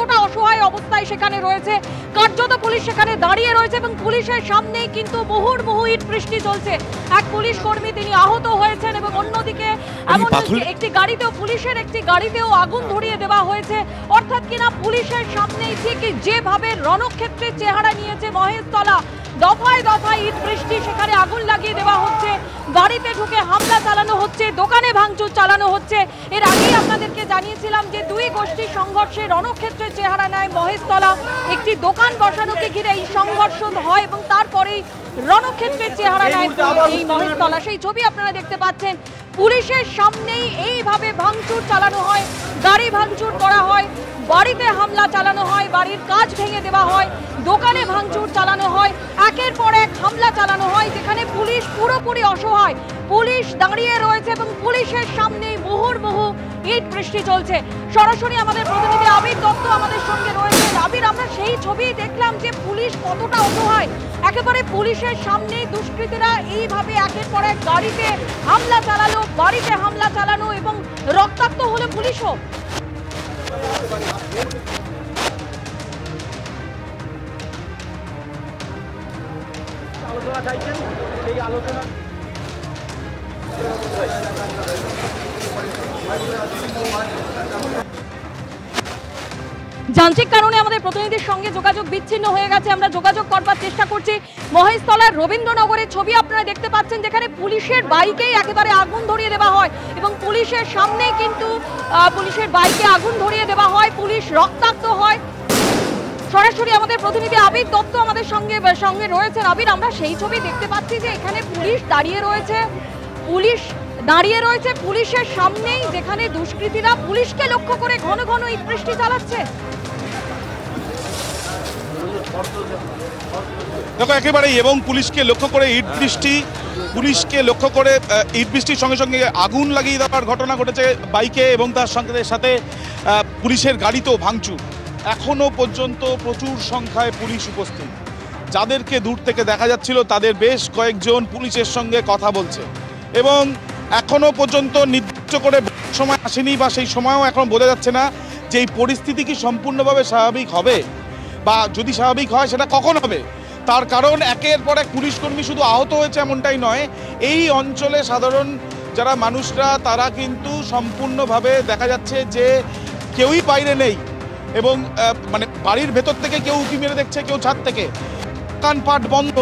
কতটা অসহায় অবস্থায় সেখানে রয়েছে। কার্যত পুলিশ সেখানে দাঁড়িয়ে রয়েছে এবং পুলিশের সামনেই কিন্তু মুহুর্মুহু ইট বৃষ্টি চলছে। এক পুলিশ কর্মী তিনি আহত হয়েছেন এবং অন্যদিকে এমন একটি গাড়িতেও পুলিশের একটি গাড়িতেও আগুন ধরিয়ে দেওয়া হয়েছে। অর্থাৎ কিনা পুলিশের সামনেই ঠিক যেভাবে রণক্ষেত্রের চেহারা নিয়েছে মহেশতলা, দফায় দফায় ইট বৃষ্টি, সেখানে আগুন লাগিয়ে দেওয়া হচ্ছে, গাড়িতে ঢুকে হামলা চালানো হচ্ছে, দোকানে ভাঙচুর চালানো হচ্ছে। এর আগেই আপনাদেরকে জানিয়েছিলাম যে দুই গোষ্ঠীর সংঘর্ষে রণক্ষেত্রের চেহারা নেয় মহেশতলা। একটি দোকান বসানোকে ঘিরে এই সংঘর্ষ হয় এবং তারপরেই রণক্ষেত্রের চেহারা নেয় এই মহেশতলা। সেই ছবি আপনারা দেখতে পাচ্ছেন। পুলিশের সামনেই এইভাবে ভাঙচুর চালানো হয়, গাড়ি ভাঙচুর করা হয়, বাড়িতে হামলা চালানো হয়, বাড়ির কাজ ভেঙে দেওয়া হয়, দোকানে ভাঙচুর চালানো হয়, একের পর এক হামলা চালানো হয়, যেখানে পুলিশ পুরোপুরি অসহায়। পুলিশ দাঁড়িয়ে রয়েছে এবং পুলিশের সামনেই মুহুর্মুহু ইট বৃষ্টি চলছে। সরাসরি আমাদের প্রতিনিধি আবির দত্ত আমাদের সঙ্গে রয়েছে। আবির, আমরা সেই ছবি দেখলাম যে পুলিশ কতটা অসহায়। একেবারে পুলিশের সামনে দুষ্কৃতীরা এইভাবে একের পর এক গাড়িতে হামলা চালালো, বাড়িতে হামলা চালানো এবং রক্তাক্ত হলো পুলিশও। যান্ত্রিক কারণে আমাদের প্রতিনিধির সঙ্গে যোগাযোগ বিচ্ছিন্ন হয়ে গেছে। আমরা যোগাযোগ করবার চেষ্টা করছি। মহেশতলার রবীন্দ্রনগরের ছবি আপনারা দেখতে পাচ্ছেন, যেখানে পুলিশের বাইকেই একেবারে আগুন ধরিয়ে দেওয়া হয় এবং পুলিশের সামনেই কিন্তু পুলিশের বাইকে আগুন ধরিয়ে দেওয়া হয়, পুলিশ রক্তাক্ত হয়। সরাসরি আমাদের প্রতিনিধি আবির দত্ত আমাদের সঙ্গে রয়েছেন। আবির, আমরা সেই ছবি দেখতে পাচ্ছি যে এখানে পুলিশ দাঁড়িয়ে রয়েছে পুলিশের সামনেই, যেখানে দুষ্কৃতীরা পুলিশকে লক্ষ্য করে ঘন ঘন ইট বৃষ্টি চালাচ্ছে। দেখো একেবারেই, এবং পুলিশকে লক্ষ্য করে ইট বৃষ্টির সঙ্গে সঙ্গে আগুন লাগিয়ে দেওয়ার ঘটনা ঘটেছে বাইকে, এবং তার সঙ্গে সাথে পুলিশের গাড়িতেও ভাঙচুর। এখনো পর্যন্ত প্রচুর সংখ্যায় পুলিশ উপস্থিত। যাদেরকে দূর থেকে দেখা যাচ্ছিল তাদের বেশ কয়েকজন পুলিশের সঙ্গে কথা বলছে, এবং এখনো পর্যন্ত নির্দিষ্ট করে সময় আসেনি, বা সেই সময়ও এখন বোঝা যাচ্ছে না যে এই পরিস্থিতি কি সম্পূর্ণভাবে স্বাভাবিক হবে, বা যদি স্বাভাবিক হয় সেটা কখন হবে। তার কারণ একের পর এক পুলিশকর্মী শুধু আহত হয়েছে এমনটাই নয়, এই অঞ্চলে সাধারণ যারা মানুষরা তারা কিন্তু সম্পূর্ণভাবে দেখা যাচ্ছে যে কেউই বাইরে নেই, এবং মানে বাড়ির ভেতর থেকে কেউ উঁকি মেরে দেখছে, কেউ ছাদ থেকে। দোকানপাট বন্ধ,